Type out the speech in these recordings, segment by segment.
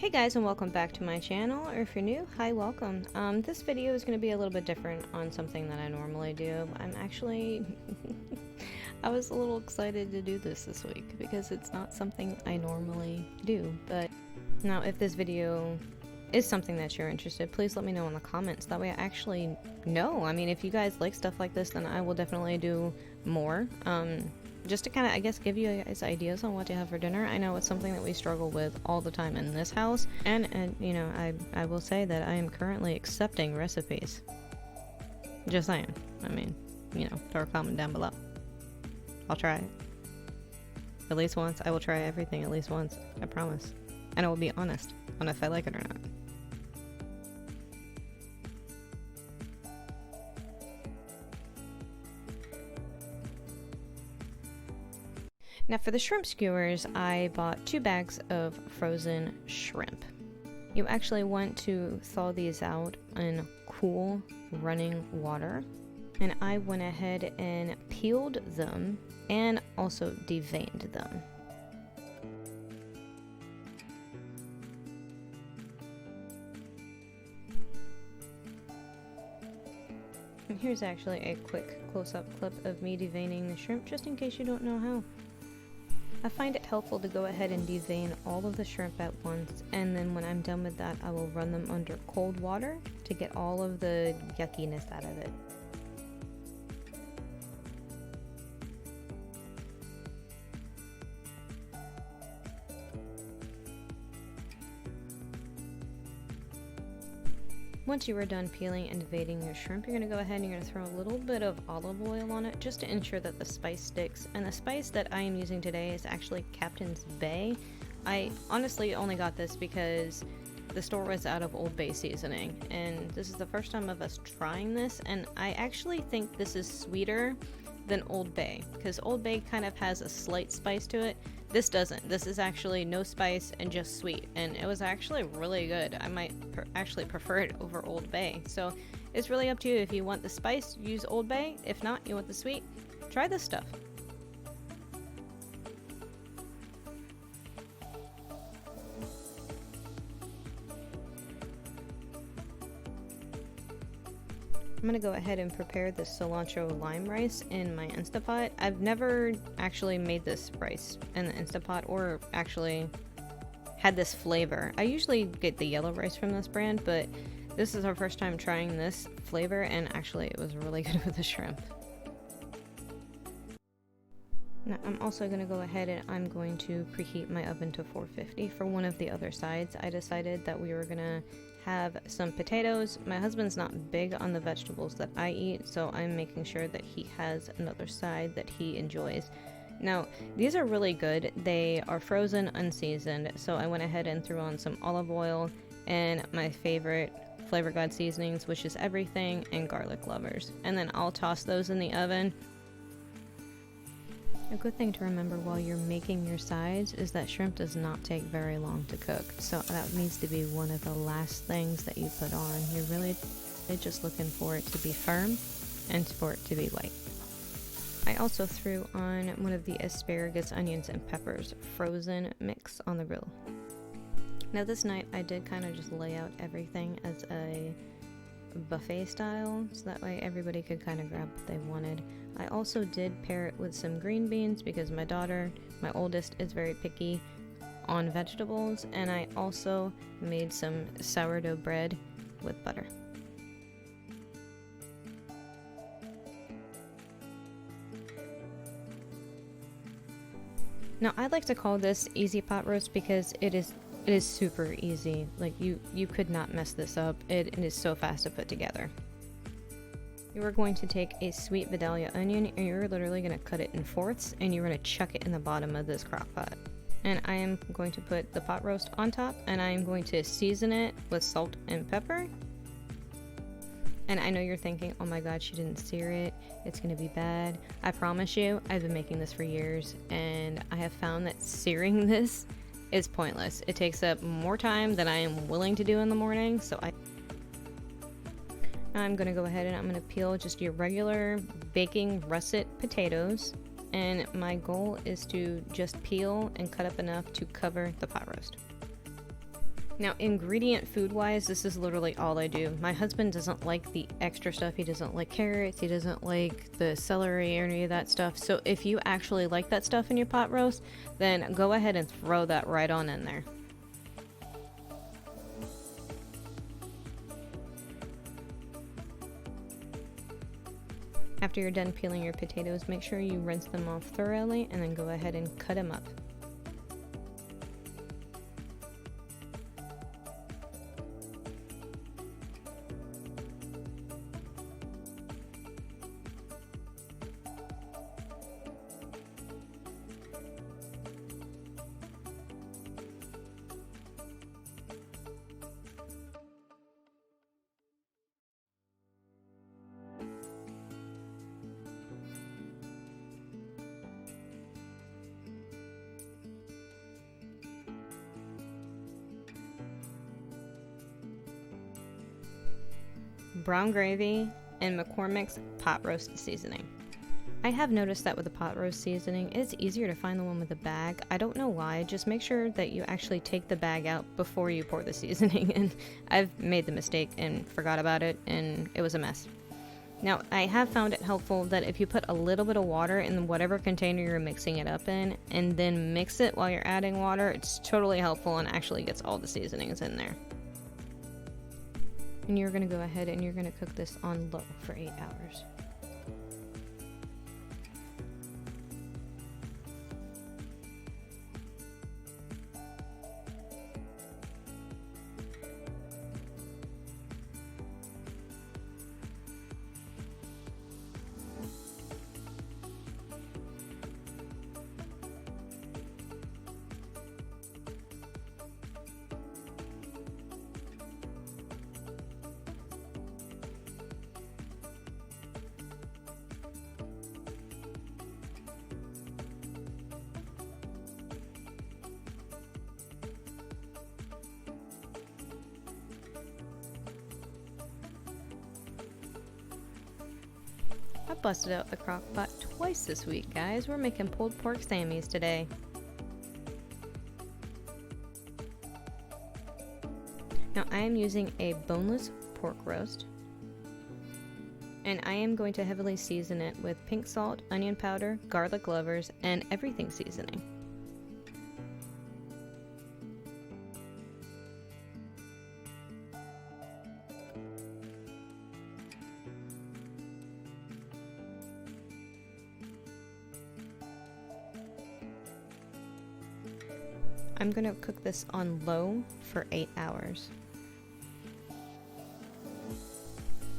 Hey guys, and welcome back to my channel, or if you're new, hi, welcome. This video is going to be a little bit different on something that I normally do. I'm actually I was a little excited to do this week because it's not something I normally do. But now if this video is something that you're interested, please let me know in the comments. That way I actually know. I mean, if you guys like stuff like this, then I will definitely do more. Just to kind of, I guess, give you guys ideas on what to have for dinner. I know it's something that we struggle with all the time in this house, and you know, I will say that I am currently accepting recipes. Just saying. I mean, you know, throw a comment down below. I'll try it. At least once. I will try everything at least once. I promise. And I will be honest on if I like it or not. Now for the shrimp skewers, I bought 2 bags of frozen shrimp. You actually want to thaw these out in cool running water. And I went ahead and peeled them and also deveined them. And here's actually a quick close-up clip of me deveining the shrimp, just in case you don't know how. I find it helpful to go ahead and devein all of the shrimp at once, and then when I'm done with that, I will run them under cold water to get all of the yuckiness out of it. Once you are done peeling and deveining your shrimp, you're going to go ahead and you're going to throw a little bit of olive oil on it just to ensure that the spice sticks. And the spice that I am using today is actually Captain's Bay. I honestly only got this because the store was out of Old Bay seasoning, and this is the first time of us trying this, and I actually think this is sweeter than Old Bay, because Old Bay kind of has a slight spice to it. This doesn't. This is actually no spice and just sweet, and it was actually really good. I might actually prefer it over Old Bay. So it's really up to you. If you want the spice, use Old Bay. If not, you want the sweet, try this stuff. I'm gonna go ahead and prepare the cilantro lime rice in my Instapot. I've never actually made this rice in the Instapot or actually had this flavor. I usually get the yellow rice from this brand, but this is our first time trying this flavor, and actually it was really good with the shrimp. Now I'm also going to go ahead and I'm going to preheat my oven to 450 for one of the other sides. I decided that we were going to have some potatoes. My husband's not big on the vegetables that I eat, so I'm making sure that he has another side that he enjoys. Now, these are really good. They are frozen, unseasoned, so I went ahead and threw on some olive oil and my favorite Flavor God seasonings, which is everything, and garlic lovers. And then I'll toss those in the oven. A good thing to remember while you're making your sides is that shrimp does not take very long to cook, so that needs to be one of the last things that you put on. You're really just looking for it to be firm and for it to be light. I also threw on one of the asparagus, onions, and peppers frozen mix on the grill. Now this night I did kind of just lay out everything as a buffet style, so that way everybody could kind of grab what they wanted. I also did pair it with some green beans because my daughter, my oldest, is very picky on vegetables, and I also made some sourdough bread with butter. Now I like to call this easy pot roast because it is super easy. Like you could not mess this up. It is so fast to put together. You are going to take a sweet Vidalia onion and you're literally going to cut it in fourths and you're going to chuck it in the bottom of this crock pot. And I am going to put the pot roast on top, and I am going to season it with salt and pepper. And I know you're thinking, oh my god, she didn't sear it, it's going to be bad. I promise you, I've been making this for years and I have found that searing this is pointless. It takes up more time than I am willing to do in the morning, so I'm going to go ahead and I'm going to peel just your regular baking russet potatoes, and my goal is to just peel and cut up enough to cover the pot roast. Now, ingredient food-wise, this is literally all I do. My husband doesn't like the extra stuff. He doesn't like carrots. He doesn't like the celery or any of that stuff. So if you actually like that stuff in your pot roast, then go ahead and throw that right on in there. After you're done peeling your potatoes, make sure you rinse them off thoroughly and then go ahead and cut them up. Brown gravy, and McCormick's pot roast seasoning. I have noticed that with the pot roast seasoning, it's easier to find the one with the bag. I don't know why, just make sure that you actually take the bag out before you pour the seasoning in. I've made the mistake and forgot about it, and it was a mess. Now, I have found it helpful that if you put a little bit of water in whatever container you're mixing it up in, and then mix it while you're adding water, it's totally helpful and actually gets all the seasonings in there. And you're going to go ahead and you're going to cook this on low for 8 hours. I busted out the crock pot twice this week, guys. We're making pulled pork Sammies today. Now I am using a boneless pork roast, and I am going to heavily season it with pink salt, onion powder, garlic clovers, and everything seasoning. I'm going to cook this on low for 8 hours.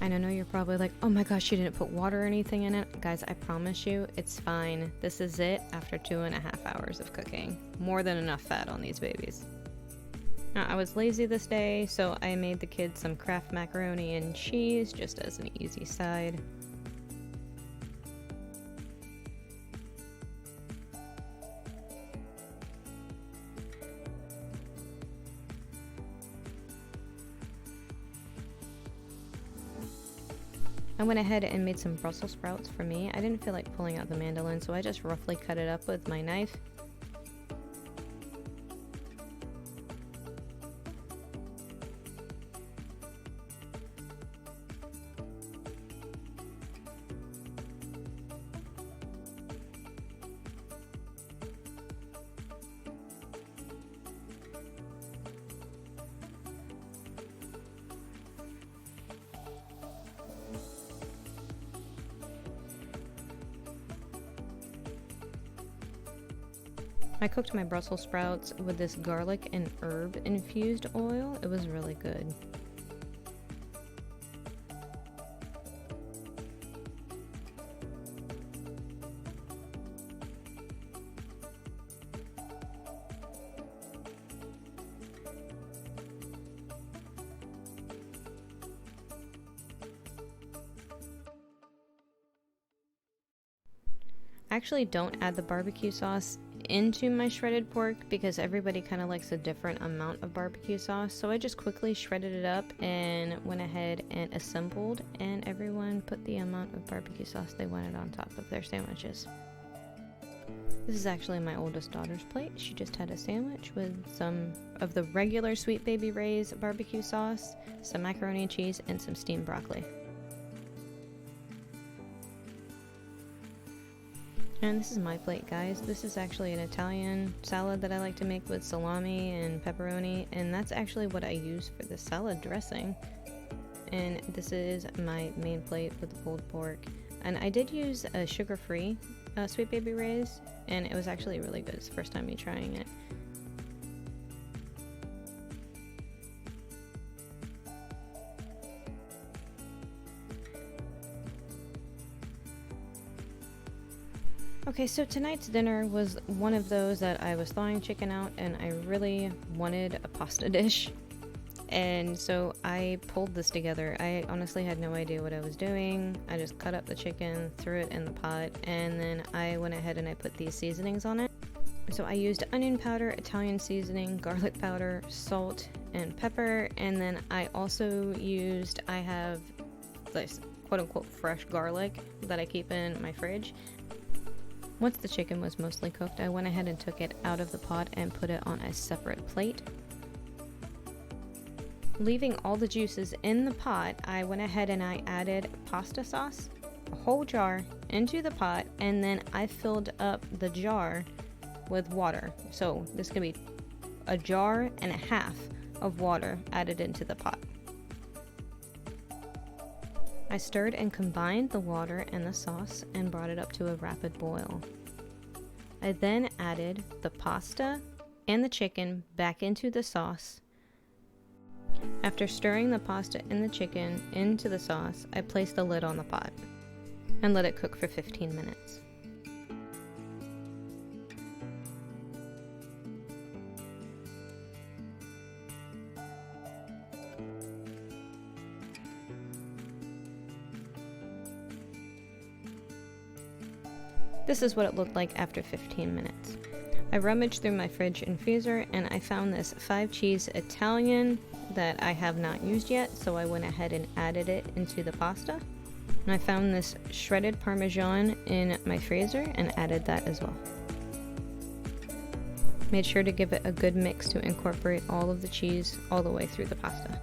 And I know you're probably like, oh my gosh, you didn't put water or anything in it. Guys, I promise you, it's fine. This is it after 2.5 hours of cooking. More than enough fat on these babies. Now, I was lazy this day, so I made the kids some Kraft macaroni and cheese just as an easy side. I went ahead and made some Brussels sprouts for me. I didn't feel like pulling out the mandolin, so I just roughly cut it up with my knife. I cooked my Brussels sprouts with this garlic and herb infused oil. It was really good. I actually don't add the barbecue sauce into my shredded pork because everybody kind of likes a different amount of barbecue sauce, so I just quickly shredded it up and went ahead and assembled, and everyone put the amount of barbecue sauce they wanted on top of their sandwiches. This is actually my oldest daughter's plate. She just had a sandwich with some of the regular Sweet Baby Ray's barbecue sauce, some macaroni and cheese, and some steamed broccoli. And this is my plate, guys. This is actually an Italian salad that I like to make with salami and pepperoni, and that's actually what I use for the salad dressing. And this is my main plate with the pulled pork. And I did use a sugar-free Sweet Baby Ray's, and it was actually really good. It's the first time me trying it. Okay, so tonight's dinner was one of those that I was thawing chicken out and I really wanted a pasta dish. And so I pulled this together. I honestly had no idea what I was doing. I just cut up the chicken, threw it in the pot, and then I went ahead and I put these seasonings on it. So I used onion powder, Italian seasoning, garlic powder, salt, and pepper. And then I also used, I have this quote-unquote fresh garlic that I keep in my fridge. Once the chicken was mostly cooked, I went ahead and took it out of the pot and put it on a separate plate. Leaving all the juices in the pot, I went ahead and I added pasta sauce, a whole jar, into the pot, and then I filled up the jar with water. So this could be a jar and a half of water added into the pot. I stirred and combined the water and the sauce and brought it up to a rapid boil. I then added the pasta and the chicken back into the sauce. After stirring the pasta and the chicken into the sauce, I placed the lid on the pot and let it cook for 15 minutes. This is what it looked like after 15 minutes. I rummaged through my fridge and freezer and I found this 5-cheese Italian that I have not used yet, so I went ahead and added it into the pasta. And I found this shredded Parmesan in my freezer and added that as well. Made sure to give it a good mix to incorporate all of the cheese all the way through the pasta.